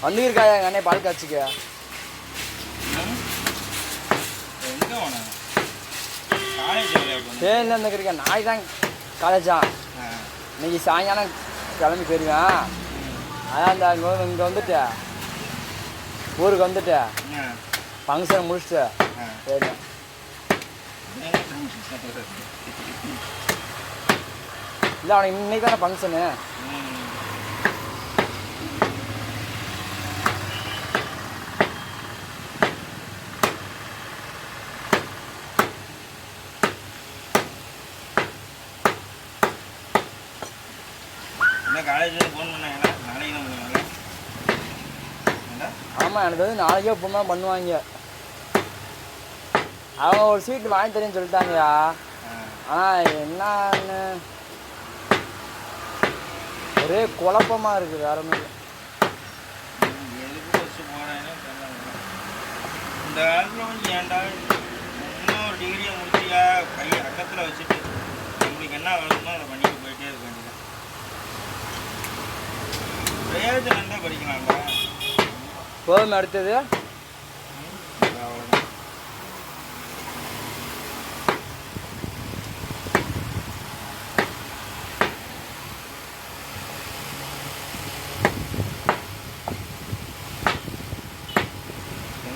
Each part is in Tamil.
வந்துருக்காயா எங்கள் அண்ணே பால் காய்ச்சிக்க. தேனில் இருந்துருக்க நாய் தான் காலேஜா. இன்னைக்கு சாயங்காலம் கிளம்பி போயிருவேன். அதான் அந்த இங்கே வந்துட்டு ஊருக்கு வந்துட்டு ஃபங்க்ஷனை முடிச்சுட்டு சரி. இல்லை அவனுக்கு இன்னைக்கு தானே ஃபங்க்ஷனு. ஆமாம் எனக்கு வந்து நாளைக்கே ஃபோன் பண்ணுவாங்க. அவங்க ஒரு சீட்டு வாங்கி தரேன்னு சொல்லிட்டாங்கயா. ஆனால் என்னன்னு ஒரே குழப்பமாக இருக்குது. வேற ஒன்றும் இல்லை. இந்த காலத்தில் வந்து ஏன்டா இன்னொரு டிகிரியை முடிச்சியா கை அக்கத்தில் வச்சுட்டு நம்மளுக்கு என்ன வேணுமோ அதை பண்ணிட்டு போயிட்டே இருக்க வேண்டியதான். பிரயோஜனம் தான் படிக்கலாம்டா. போதும். அடுத்தது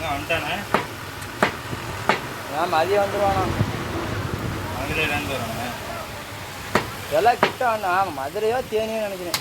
வந்துட்டானே. நான் மதியம் வந்துடுவானா. மதுரையிலேருந்து வரானே. எல்லாம் கிட்ட வேணா மதுரையோ தேனியோ நினைக்கிறேன்.